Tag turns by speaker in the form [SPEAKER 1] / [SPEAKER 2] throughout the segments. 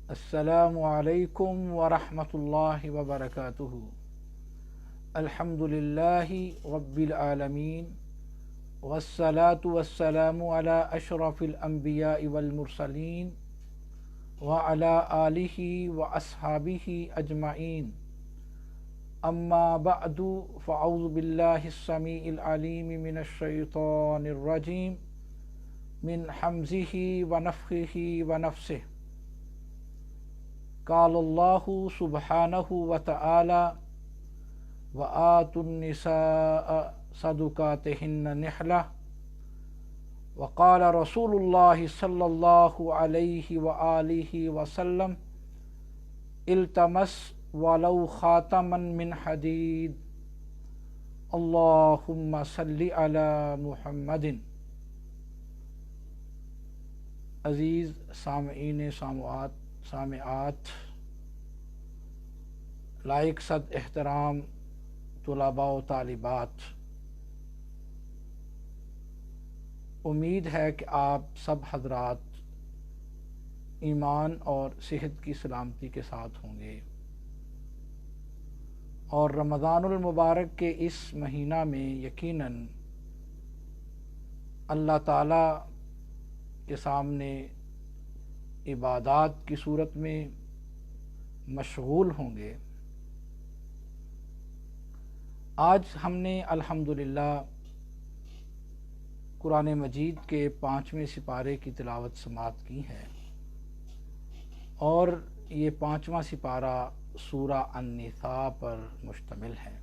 [SPEAKER 1] السلام علیکم ورحمۃ اللہ وبرکاتہ۔ الحمد للہ رب العالمین والصلاة والسلام علی اشرف الانبیاء والمرسلین وعلی آلہ واصحابہ اجمعین، اما بعد فاعوذ باللہ السمیع العلیم من الشیطان الرجیم من حمزہ ونفخہ ونفسہ۔ قال اللہ سبحانہ وتعالی وآتوا النساء صدقاتهن نحلہ، وقال رسول اللہ صلی اللہ علیہ وآلہ وسلم التمس ولو خاتما من حدید، اللہم صل علی محمد۔ عزیز سامعین سامعات، لائق صد احترام طلباء و طالبات، امید ہے کہ آپ سب حضرات ایمان اور صحت کی سلامتی کے ساتھ ہوں گے، اور رمضان المبارک کے اس مہینہ میں یقیناً اللہ تعالیٰ کے سامنے عبادات کی صورت میں مشغول ہوں گے۔ آج ہم نے الحمدللہ قرآن مجید کے 5ویں سپارے کی تلاوت سماعت کی ہے، اور یہ 5واں سپارہ سورہ النساء پر مشتمل ہے۔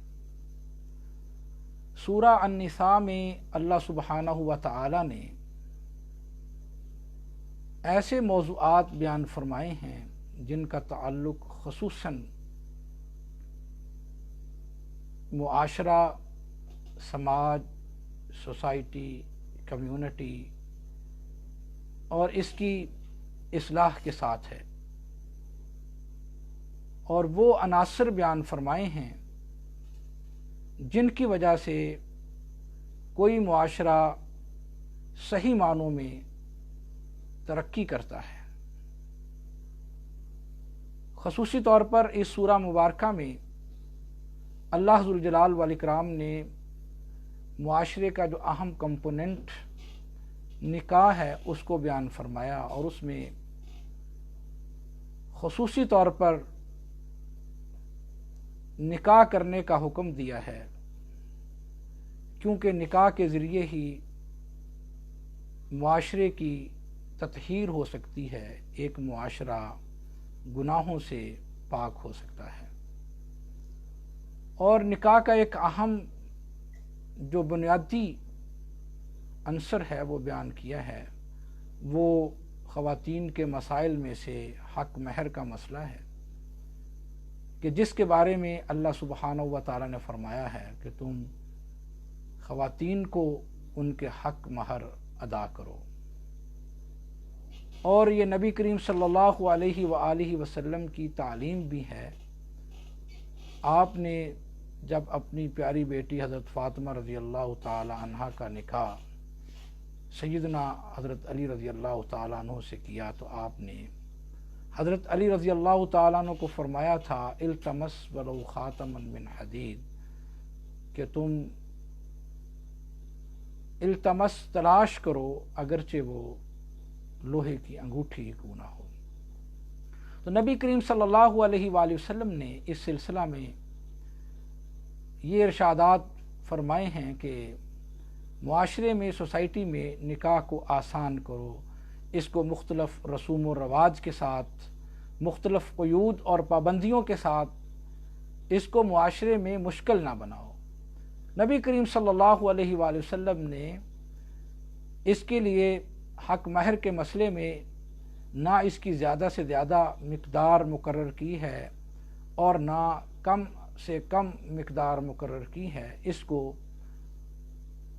[SPEAKER 1] سورہ النساء میں اللہ سبحانہ و تعالی نے ایسے موضوعات بیان فرمائے ہیں جن کا تعلق خصوصاً معاشرہ، سماج، سوسائٹی، کمیونٹی اور اس کی اصلاح کے ساتھ ہے، اور وہ عناصر بیان فرمائے ہیں جن کی وجہ سے کوئی معاشرہ صحیح معنوں میں ترقی کرتا ہے۔ خصوصی طور پر اس سورہ مبارکہ میں اللہ ذوالجلال والاکرام نے معاشرے کا جو اہم کمپوننٹ نکاح ہے اس کو بیان فرمایا، اور اس میں خصوصی طور پر نکاح کرنے کا حکم دیا ہے، کیونکہ نکاح کے ذریعے ہی معاشرے کی تطہیر ہو سکتی ہے، ایک معاشرہ گناہوں سے پاک ہو سکتا ہے۔ اور نکاح کا ایک اہم جو بنیادی عنصر ہے وہ بیان کیا ہے، وہ خواتین کے مسائل میں سے حق مہر کا مسئلہ ہے، کہ جس کے بارے میں اللہ سبحانہ و تعالی نے فرمایا ہے کہ تم خواتین کو ان کے حق مہر ادا کرو۔ اور یہ نبی کریم صلی اللہ علیہ وآلہ وسلم کی تعلیم بھی ہے۔ آپ نے جب اپنی پیاری بیٹی حضرت فاطمہ رضی اللہ تعالی عنہا کا نکاح سیدنا حضرت علی رضی اللہ تعالیٰ عنہ سے کیا، تو آپ نے حضرت علی رضی اللہ تعالیٰ عنہ کو فرمایا تھا التمس ولو خاتما من حدید، کہ تم التمس تلاش کرو اگرچہ وہ لوہے کی انگوٹھی کیوں نہ ہو۔ تو نبی کریم صلی اللہ علیہ وآلہ وسلم نے اس سلسلہ میں یہ ارشادات فرمائے ہیں کہ معاشرے میں، سوسائٹی میں نکاح کو آسان کرو، اس کو مختلف رسوم و رواج کے ساتھ، مختلف قیود اور پابندیوں کے ساتھ اس کو معاشرے میں مشکل نہ بناؤ۔ نبی کریم صلی اللہ علیہ وآلہ وسلم نے اس کے لیے حق مہر کے مسئلے میں نہ اس کی زیادہ سے زیادہ مقدار مقرر کی ہے اور نہ کم سے کم مقدار مقرر کی ہے، اس کو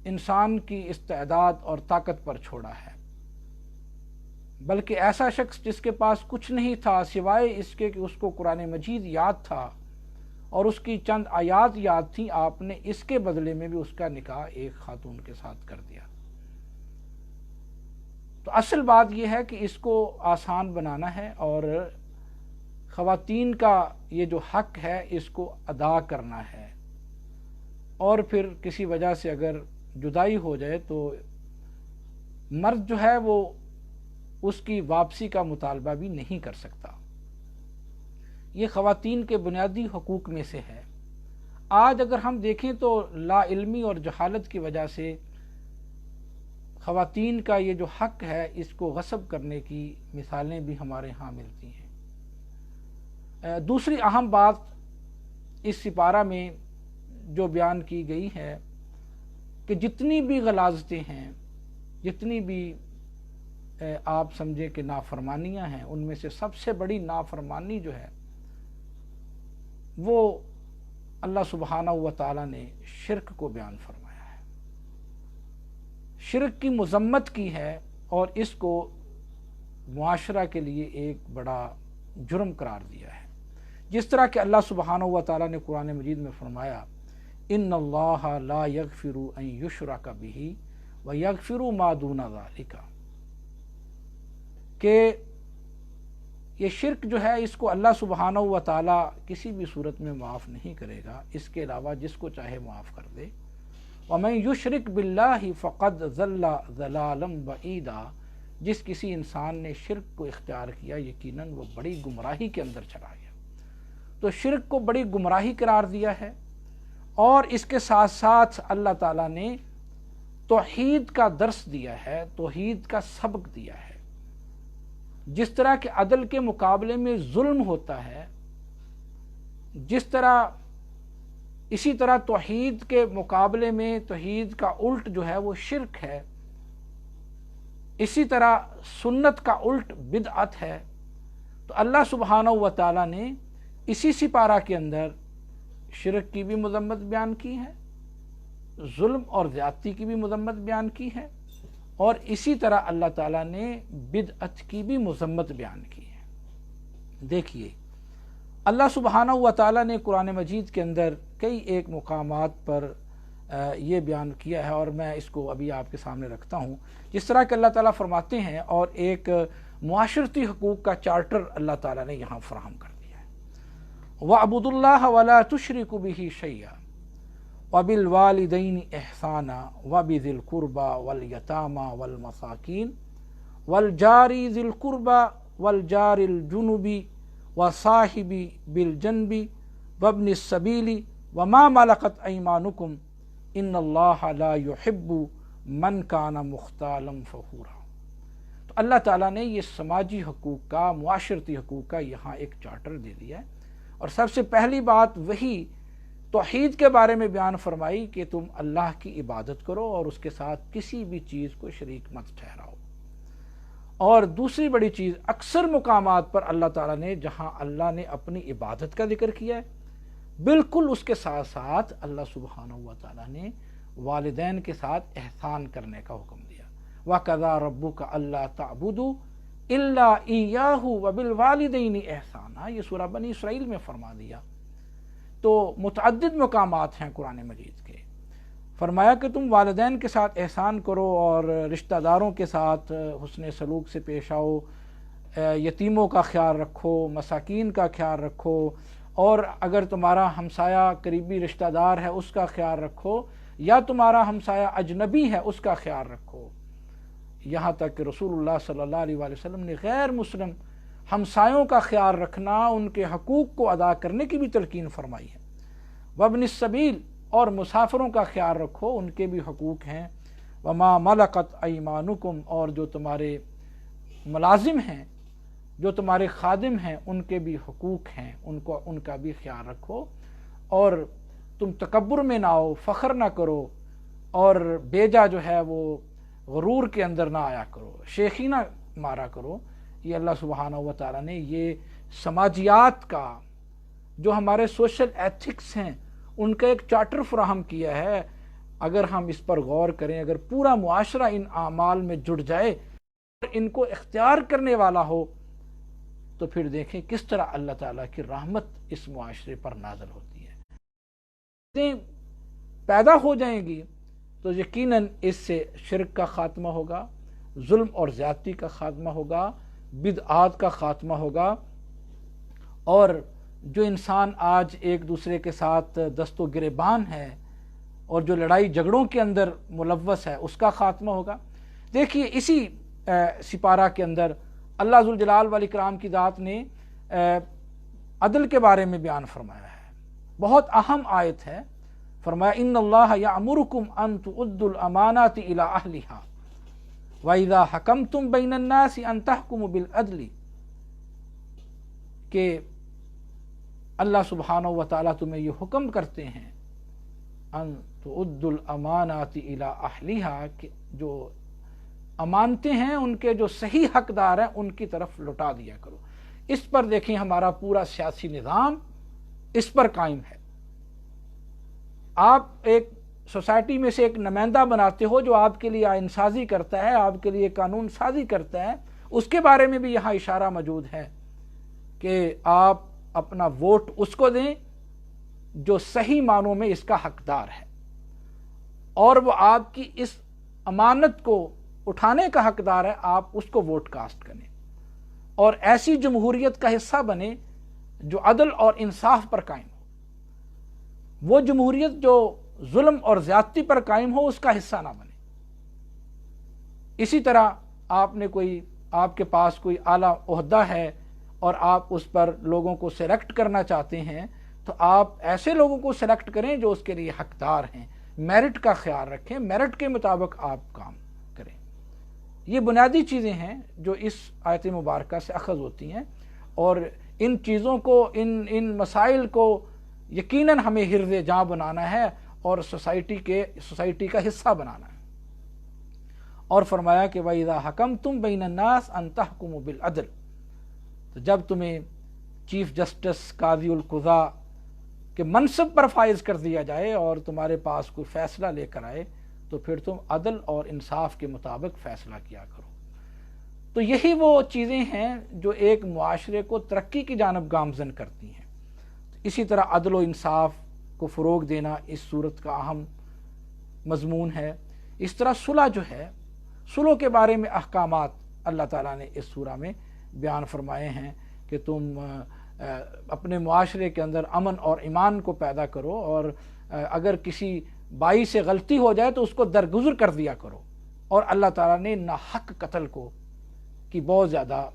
[SPEAKER 1] انسان کی استعداد اور طاقت پر چھوڑا ہے۔ بلکہ ایسا شخص جس کے پاس کچھ نہیں تھا سوائے اس کے کہ اس کو قرآن مجید یاد تھا اور اس کی چند آیات یاد تھیں، آپ نے اس کے بدلے میں بھی اس کا نکاح ایک خاتون کے ساتھ کر دیا۔ تو اصل بات یہ ہے کہ اس کو آسان بنانا ہے، اور خواتین کا یہ جو حق ہے اس کو ادا کرنا ہے، اور پھر کسی وجہ سے اگر جدائی ہو جائے تو مرد جو ہے وہ اس کی واپسی کا مطالبہ بھی نہیں کر سکتا۔ یہ خواتین کے بنیادی حقوق میں سے ہے۔ آج اگر ہم دیکھیں تو لا علمی اور جہالت کی وجہ سے خواتین کا یہ جو حق ہے اس کو غصب کرنے کی مثالیں بھی ہمارے ہاں ملتی ہیں۔ دوسری اہم بات اس سپارہ میں جو بیان کی گئی ہے کہ جتنی بھی غلاظتیں ہیں، جتنی بھی آپ سمجھیں کہ نافرمانیاں ہیں، ان میں سے سب سے بڑی نافرمانی جو ہے وہ اللہ سبحانہ و تعالیٰ نے شرک کو بیان فرمایا ہے، شرک کی مذمت کی ہے، اور اس کو معاشرہ کے لیے ایک بڑا جرم قرار دیا ہے۔ جس طرح کہ اللہ سبحانہ و تعالیٰ نے قرآن مجید میں فرمایا ان اللہ لا یغفر ان یشرک بہ ویغفر ما دون ذلک، کہ یہ شرک جو ہے اس کو اللہ سبحانہ و تعالیٰ کسی بھی صورت میں معاف نہیں کرے گا، اس کے علاوہ جس کو چاہے معاف کر دے۔ ومن یشرک باللہ فقد ضل ضلالا بعیدا، جس کسی انسان نے شرک کو اختیار کیا یقیناً وہ بڑی گمراہی کے اندر چلا گیا۔ تو شرک کو بڑی گمراہی قرار دیا ہے، اور اس کے ساتھ ساتھ اللہ تعالیٰ نے توحید کا درس دیا ہے، توحید کا سبق دیا ہے۔ جس طرح کہ عدل کے مقابلے میں ظلم ہوتا ہے، اسی طرح توحید کے مقابلے میں توحید کا الٹ جو ہے وہ شرک ہے، اسی طرح سنت کا الٹ بدعت ہے۔ تو اللہ سبحانہ و تعالیٰ نے اسی سپارہ کے اندر شرک کی بھی مذمت بیان کی ہے، ظلم اور زیادتی کی بھی مذمت بیان کی ہے، اور اسی طرح اللہ تعالیٰ نے بدعت کی بھی مذمت بیان کی ہے۔ دیکھیے اللہ سبحانہ و تعالیٰ نے قرآن مجید کے اندر کئی ایک مقامات پر یہ بیان کیا ہے، اور میں اس کو ابھی آپ کے سامنے رکھتا ہوں۔ جس طرح کہ اللہ تعالیٰ فرماتے ہیں، اور ایک معاشرتی حقوق کا چارٹر اللہ تعالیٰ نے یہاں فراہم کر دیا ہے۔ وَاعْبُدُوا اللَّهَ وَلَا تُشْرِكُوا بِهِ شَيْئًا وَبِالْوَالِدَيْنِ إِحْسَانًا وَبِذِي الْقُرْبَى وَالْيَتَامَى وَالْمَسَاكِينِ وَالْجَارِ ذِي الْقُرْبَى وَالْجَارِ الْجُنُبِ وَصَاحِبِ بِالْجَنبِ وَابْنِ السَّبِيلِ وَمَا مَلَكَتْ أَيْمَانُكُمْ إِنَّ اللَّهَ لَا يُحِبُّ مَنْ كَانَ مُخْتَالًا فَخُورًا۔ تو اللہ تعالیٰ نے یہ سماجی حقوق کا، معاشرتی حقوق کا یہاں ایک چارٹر دے دیا ہے، اور سب سے پہلی بات وہی توحید کے بارے میں بیان فرمائی کہ تم اللہ کی عبادت کرو اور اس کے ساتھ کسی بھی چیز کو شریک مت ٹھہراؤ۔ اور دوسری بڑی چیز، اکثر مقامات پر اللہ تعالیٰ نے جہاں اللہ نے اپنی عبادت کا ذکر کیا ہے، بالکل اس کے ساتھ ساتھ اللہ سبحانہ و تعالیٰ نے والدین کے ساتھ احسان کرنے کا حکم دیا۔ وَقَضَىٰ رَبُّكَ أَلَّا تَعْبُدُوا إِلَّا إِيَّاهُ وَبِالْوَالِدَيْنِ إِحْسَانًا، یہ سورہ بنی اسرائیل میں فرما دیا۔ تو متعدد مقامات ہیں قرآن مجید کے، فرمایا کہ تم والدین کے ساتھ احسان کرو اور رشتہ داروں کے ساتھ حسن سلوک سے پیش آؤ، یتیموں کا خیال رکھو، مساکین کا خیال رکھو، اور اگر تمہارا ہمسایہ قریبی رشتہ دار ہے اس کا خیال رکھو، یا تمہارا ہمسایہ اجنبی ہے اس کا خیال رکھو۔ یہاں تک کہ رسول اللہ صلی اللہ علیہ وآلہ وسلم نے غیر مسلم ہمسایوں کا خیال رکھنا، ان کے حقوق کو ادا کرنے کی بھی تلقین فرمائی ہے۔ وابن السبیل، اور مسافروں کا خیال رکھو، ان کے بھی حقوق ہیں۔ وما ملکت ایمانکم، اور جو تمہارے ملازم ہیں، جو تمہارے خادم ہیں، ان کے بھی حقوق ہیں، ان کا بھی خیال رکھو، اور تم تکبر میں نہ آؤ، فخر نہ کرو، اور بیجا جو ہے وہ غرور کے اندر نہ آیا کرو، شیخی نہ مارا کرو۔ یہ اللہ سبحانہ و تعالیٰ نے یہ سماجیات کا، جو ہمارے سوشل ایتھکس ہیں، ان کا ایک چارٹر فراہم کیا ہے۔ اگر ہم اس پر غور کریں، اگر پورا معاشرہ ان اعمال میں جڑ جائے اور ان کو اختیار کرنے والا ہو، تو پھر دیکھیں کس طرح اللہ تعالیٰ کی رحمت اس معاشرے پر نازل ہوتی ہے۔ پیدا ہو جائیں گی تو یقیناً اس سے شرک کا خاتمہ ہوگا، ظلم اور زیادتی کا خاتمہ ہوگا، بدعات کا خاتمہ ہوگا، اور جو انسان آج ایک دوسرے کے ساتھ دست و گریبان ہے اور جو لڑائی جھگڑوں کے اندر ملوث ہے اس کا خاتمہ ہوگا۔ دیکھیے اسی سپارہ کے اندر اللہ ذوالجلال والاکرام کی ذات نے عدل کے بارے میں بیان فرمایا ہے، بہت اہم آیت ہے۔ فرمایا ان اللہ یامرکم ان تؤدوا الامانات الی اہلھا واذا حکمتم بین الناس ان تحکموا بالعدل، کہ اللہ سبحانہ و تعالیٰ تمہیں یہ حکم کرتے ہیں ان تؤدوا الامانات الی اہلھا، کہ جو امانتیں ہیں ان کے جو صحیح حقدار ہیں ان کی طرف لوٹا دیا کرو۔ اس پر دیکھیں ہمارا پورا سیاسی نظام اس پر قائم ہے۔ آپ ایک سوسائٹی میں سے ایک نمائندہ بناتے ہو جو آپ کے لیے آئین سازی کرتا ہے، آپ کے لیے قانون سازی کرتا ہے، اس کے بارے میں بھی یہاں اشارہ موجود ہے کہ آپ اپنا ووٹ اس کو دیں جو صحیح معنوں میں اس کا حقدار ہے، اور وہ آپ کی اس امانت کو اٹھانے کا حقدار ہے، آپ اس کو ووٹ کاسٹ کریں، اور ایسی جمہوریت کا حصہ بنے جو عدل اور انصاف پر قائم ہو۔ وہ جمہوریت جو ظلم اور زیادتی پر قائم ہو اس کا حصہ نہ بنے۔ اسی طرح آپ کے پاس کوئی اعلیٰ عہدہ ہے اور آپ اس پر لوگوں کو سلیکٹ کرنا چاہتے ہیں تو آپ ایسے لوگوں کو سلیکٹ کریں جو اس کے لیے حقدار ہیں، میرٹ کا خیال رکھیں، میرٹ کے مطابق آپ کام کریں۔ یہ بنیادی چیزیں ہیں جو اس آیت مبارکہ سے اخذ ہوتی ہیں، اور ان چیزوں کو ان مسائل کو یقیناً ہمیں حرز جاں بنانا ہے اور سوسائٹی کا حصہ بنانا ہے۔ اور فرمایا کہ وَإِذَا حَكَمْتُمْ بَيْنَ النَّاسِ أَن تَحْكُمُوا بِالْعَدْلِ، تو جب تمہیں چیف جسٹس قاضی القضاء کے منصب پر فائز کر دیا جائے اور تمہارے پاس کوئی فیصلہ لے کر آئے تو پھر تم عدل اور انصاف کے مطابق فیصلہ کیا کرو۔ تو یہی وہ چیزیں ہیں جو ایک معاشرے کو ترقی کی جانب گامزن کرتی ہیں۔ اسی طرح عدل و انصاف کو فروغ دینا اس صورت کا اہم مضمون ہے۔ اس طرح صلح جو ہے، صلح کے بارے میں احکامات اللہ تعالیٰ نے اس سورہ میں بیان فرمائے ہیں کہ تم اپنے معاشرے کے اندر امن اور ایمان کو پیدا کرو، اور اگر کسی بائی سے غلطی ہو جائے تو اس کو درگزر کر دیا کرو، اور اللہ تعالیٰ نے ناحق قتل کی بہت زیادہ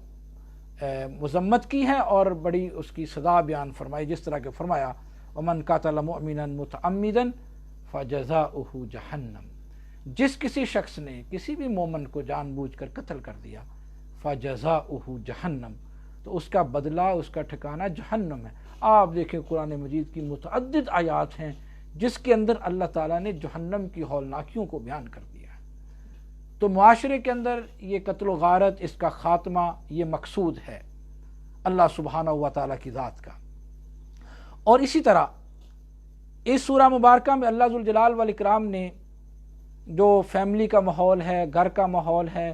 [SPEAKER 1] مذمت کی ہے اور بڑی اس کی سزا بیان فرمائی، جس طرح کہ فرمایا وَمَنْ قَتَلَ مُؤْمِنًا مُتَعَمِّدًا فَجَزَاؤُهُ جَهَنَّمُ، جس کسی شخص نے کسی بھی مومن کو جان بوجھ کر قتل کر دیا فَجَزَاؤُهُ جَهَنَّمُ، تو اس کا بدلہ، اس کا ٹھکانہ جہنم ہے۔ آپ دیکھیں قرآن مجید کی متعدد آیات ہیں جس کے اندر اللہ تعالیٰ نے جہنم کی ہولناکیوں کو بیان کر دیا ہے۔ تو معاشرے کے اندر یہ قتل و غارت، اس کا خاتمہ یہ مقصود ہے اللہ سبحانہ و تعالیٰ کی ذات کا۔ اور اسی طرح اس سورہ مبارکہ میں اللہ ذوالجلال والاکرام نے جو فیملی کا ماحول ہے، گھر کا ماحول ہے،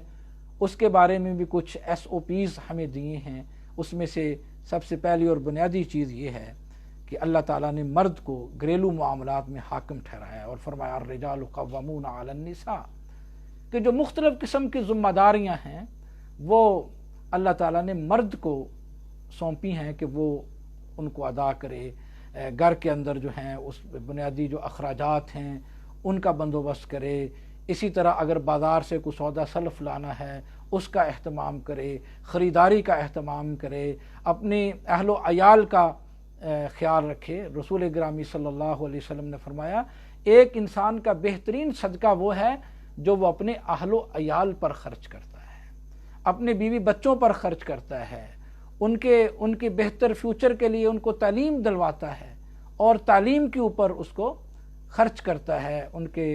[SPEAKER 1] اس کے بارے میں بھی کچھ SOPs ہمیں دیے ہیں۔ اس میں سے سب سے پہلی اور بنیادی چیز یہ ہے کہ اللہ تعالیٰ نے مرد کو گھریلو معاملات میں حاکم ٹھہرایا ہے، اور فرمایا الرجال قوامون علی النساء، کہ جو مختلف قسم کی ذمہ داریاں ہیں وہ اللہ تعالیٰ نے مرد کو سونپی ہیں کہ وہ ان کو ادا کرے۔ گھر کے اندر جو ہیں اس بنیادی جو اخراجات ہیں ان کا بندوبست کرے، اسی طرح اگر بازار سے کوئی سودا سلف لانا ہے اس کا اہتمام کرے، خریداری کا اہتمام کرے، اپنے اہل و عیال کا خیال رکھے۔ رسول گرامی صلی اللہ علیہ وسلم نے فرمایا ایک انسان کا بہترین صدقہ وہ ہے جو وہ اپنے اہل و عیال پر خرچ کرتا ہے، اپنے بیوی بچوں پر خرچ کرتا ہے، ان کے بہتر فیوچر کے لیے ان کو تعلیم دلواتا ہے اور تعلیم کے اوپر اس کو خرچ کرتا ہے، ان کے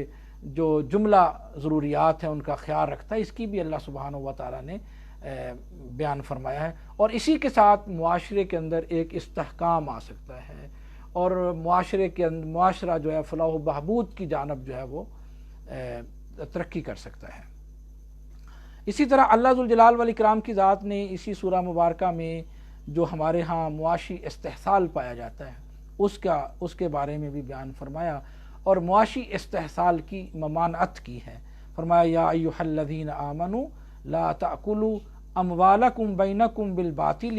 [SPEAKER 1] جو جملہ ضروریات ہیں ان کا خیال رکھتا ہے۔ اس کی بھی اللہ سبحانہ و تعالیٰ نے بیان فرمایا ہے، اور اسی کے ساتھ معاشرے کے اندر ایک استحکام آ سکتا ہے، اور معاشرہ جو ہے فلاح و بہبود کی جانب جو ہے وہ ترقی کر سکتا ہے۔ اسی طرح اللہ ذوالجلال والاکرام کی ذات نے اسی سورہ مبارکہ میں جو ہمارے ہاں معاشی استحصال پایا جاتا ہے اس کے بارے میں بھی بیان فرمایا، اور معاشی استحصال کی ممانعت کی ہے۔ فرمایا یا ایھا الذین آمنوا لا تأکلوا اموالکم بینکم بالباطل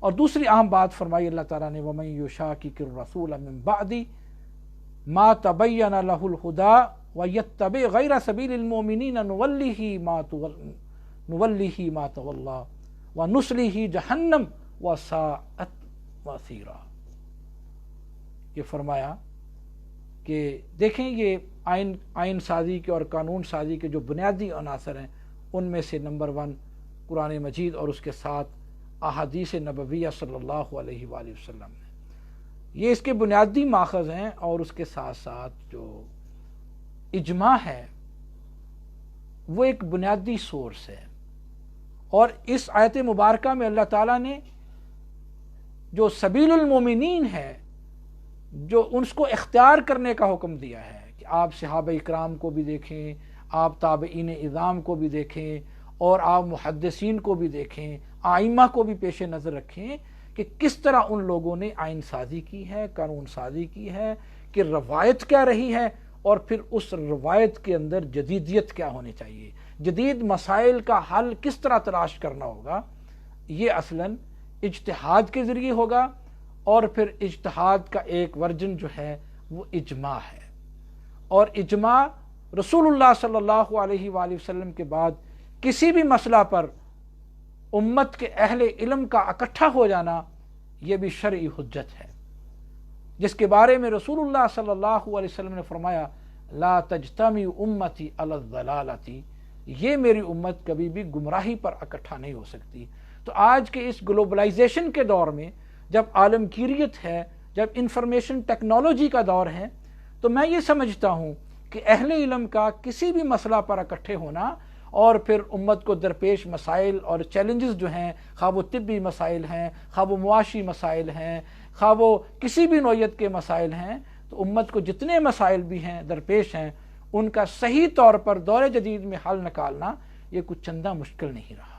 [SPEAKER 1] اور دوسری اہم بات فرمائی اللہ تعالیٰ نے وَمَن يُشَاقِقِ الرَّسُولَ مِن بَعْدِ مَا تَبَيَّنَ لَهُ الْهُدَىٰ وَيَتَّبِعْ غَيْرَ سَبِيلِ الْمُؤْمِنِينَ نُوَلِّهِ مَا تَوَلَّىٰ وَنُصْلِهِ جَهَنَّمَ وَسَاءَتْ مَصِيرًا۔ یہ فرمایا کہ دیکھیں یہ آئین سازی کے اور قانون سازی کے جو بنیادی عناصر ہیں ان میں سے نمبر 1 قرآن مجید اور اس کے ساتھ احادیث نبویہ صلی اللہ علیہ وآلہ وسلم ہے، یہ اس کے بنیادی ماخذ ہیں، اور اس کے ساتھ ساتھ جو اجماع ہے وہ ایک بنیادی سورس ہے۔ اور اس آیت مبارکہ میں اللہ تعالیٰ نے جو سبیل المومنین ہے جو اس کو اختیار کرنے کا حکم دیا ہے کہ آپ صحابہ اکرام کو بھی دیکھیں، آپ تابعین اعظام کو بھی دیکھیں، اور آپ محدثین کو بھی دیکھیں، ائمہ کو بھی پیش نظر رکھیں کہ کس طرح ان لوگوں نے آئین سازی کی ہے، قانون سازی کی ہے، کہ روایت کیا رہی ہے، اور پھر اس روایت کے اندر جدیدیت کیا ہونی چاہیے، جدید مسائل کا حل کس طرح تلاش کرنا ہوگا۔ یہ اصلاً اجتہاد کے ذریعے ہوگا، اور پھر اجتہاد کا ایک ورژن جو ہے وہ اجماع ہے، اور اجماع رسول اللہ صلی اللہ علیہ وآلہ وسلم کے بعد کسی بھی مسئلہ پر امت کے اہل علم کا اکٹھا ہو جانا یہ بھی شرعی حجت ہے، جس کے بارے میں رسول اللہ صلی اللہ علیہ وسلم نے فرمایا لا تجتمع امتی علی الضلالۃ، یہ میری امت کبھی بھی گمراہی پر اکٹھا نہیں ہو سکتی۔ تو آج کے اس گلوبلائزیشن کے دور میں جب عالمگیریت ہے، جب انفارمیشن ٹیکنالوجی کا دور ہے، تو میں یہ سمجھتا ہوں کہ اہل علم کا کسی بھی مسئلہ پر اکٹھے ہونا اور پھر امت کو درپیش مسائل اور چیلنجز جو ہیں، خواہ وہ طبی مسائل ہیں، خواہ وہ معاشی مسائل ہیں، خواہ وہ کسی بھی نوعیت کے مسائل ہیں، تو امت کو جتنے مسائل بھی ہیں درپیش ہیں ان کا صحیح طور پر دور جدید میں حل نکالنا یہ کچھ چندہ مشکل نہیں رہا۔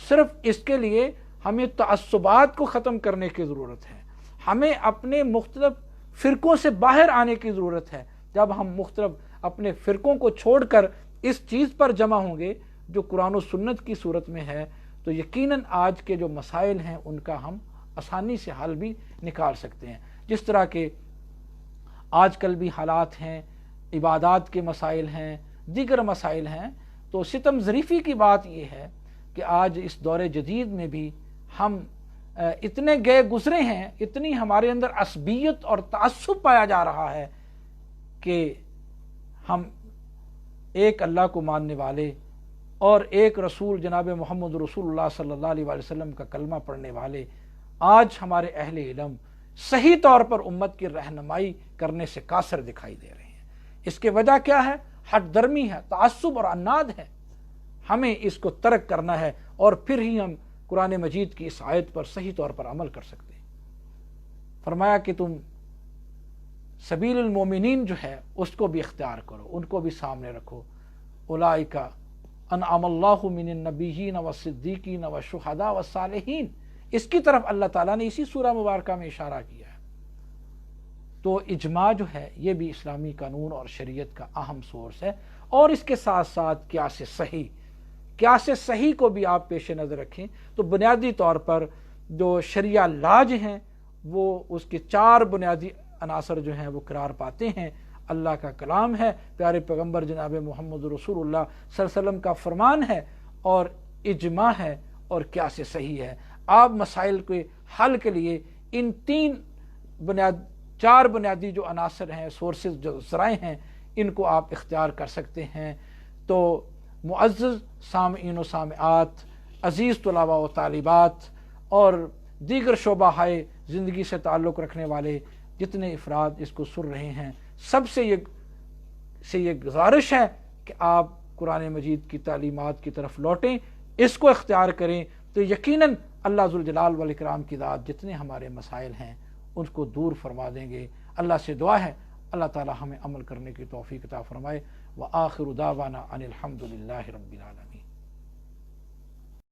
[SPEAKER 1] صرف اس کے لیے ہمیں تعصبات کو ختم کرنے کی ضرورت ہے، ہمیں اپنے مختلف فرقوں سے باہر آنے کی ضرورت ہے۔ جب ہم مختلف اپنے فرقوں کو چھوڑ کر اس چیز پر جمع ہوں گے جو قرآن و سنت کی صورت میں ہے، تو یقیناً آج کے جو مسائل ہیں ان کا ہم آسانی سے حل بھی نکال سکتے ہیں۔ جس طرح کے آج کل بھی حالات ہیں، عبادات کے مسائل ہیں، دیگر مسائل ہیں، تو ستم ظریفی کی بات یہ ہے کہ آج اس دور جدید میں بھی ہم اتنے گئے گزرے ہیں، اتنی ہمارے اندر عصبیت اور تعصب پایا جا رہا ہے کہ ہم ایک اللہ کو ماننے والے اور ایک رسول جناب محمد رسول اللہ صلی اللہ علیہ وسلم کا کلمہ پڑھنے والے آج ہمارے اہل علم صحیح طور پر امت کی رہنمائی کرنے سے قاصر دکھائی دے رہے ہیں۔ اس کی وجہ کیا ہے؟ ہٹ درمی ہے، تعصب اور عناد ہے۔ ہمیں اس کو ترک کرنا ہے، اور پھر ہی ہم قرآن مجید کی اس آیت پر صحیح طور پر عمل کر سکتے ہیں۔ فرمایا کہ تم سبیل المومنین جو ہے اس کو بھی اختیار کرو، ان کو بھی سامنے رکھو۔ اولئک انعم اللہ من النبیین والصدیقین والشہداء والصالحین، اس کی طرف اللہ تعالیٰ نے اسی سورہ مبارکہ میں اشارہ کیا ہے۔ تو اجماع جو ہے یہ بھی اسلامی قانون اور شریعت کا اہم سورس ہے، اور اس کے ساتھ ساتھ قیاس صحیح کو بھی آپ پیش نظر رکھیں تو بنیادی طور پر جو شریعہ لاج ہیں وہ اس کے 4 بنیادی عناصر جو ہیں وہ قرار پاتے ہیں۔ اللہ کا کلام ہے، پیارے پیغمبر جناب محمد رسول اللہ صلی اللہ علیہ وسلم کا فرمان ہے، اور اجماع ہے، اور قیاس صحیح ہے۔ آپ مسائل کے حل کے لیے ان 4 بنیادی جو عناصر ہیں، سورسز، جو ذرائع ہیں، ان کو آپ اختیار کر سکتے ہیں۔ تو معزز سامعین و سامعات، عزیز طلباء و طالبات، اور دیگر شعبہ ہائے زندگی سے تعلق رکھنے والے جتنے افراد اس کو سن رہے ہیں، سب سے یہ گزارش ہے کہ آپ قرآن مجید کی تعلیمات کی طرف لوٹیں، اس کو اختیار کریں، تو یقیناً اللہ ذوالجلال والاکرام کی ذات جتنے ہمارے مسائل ہیں ان کو دور فرما دیں گے۔ اللہ سے دعا ہے اللہ تعالی ہمیں عمل کرنے کی توفیق عطا فرمائے۔ وآخر دعوانا ان الحمد للہ رب العالمین۔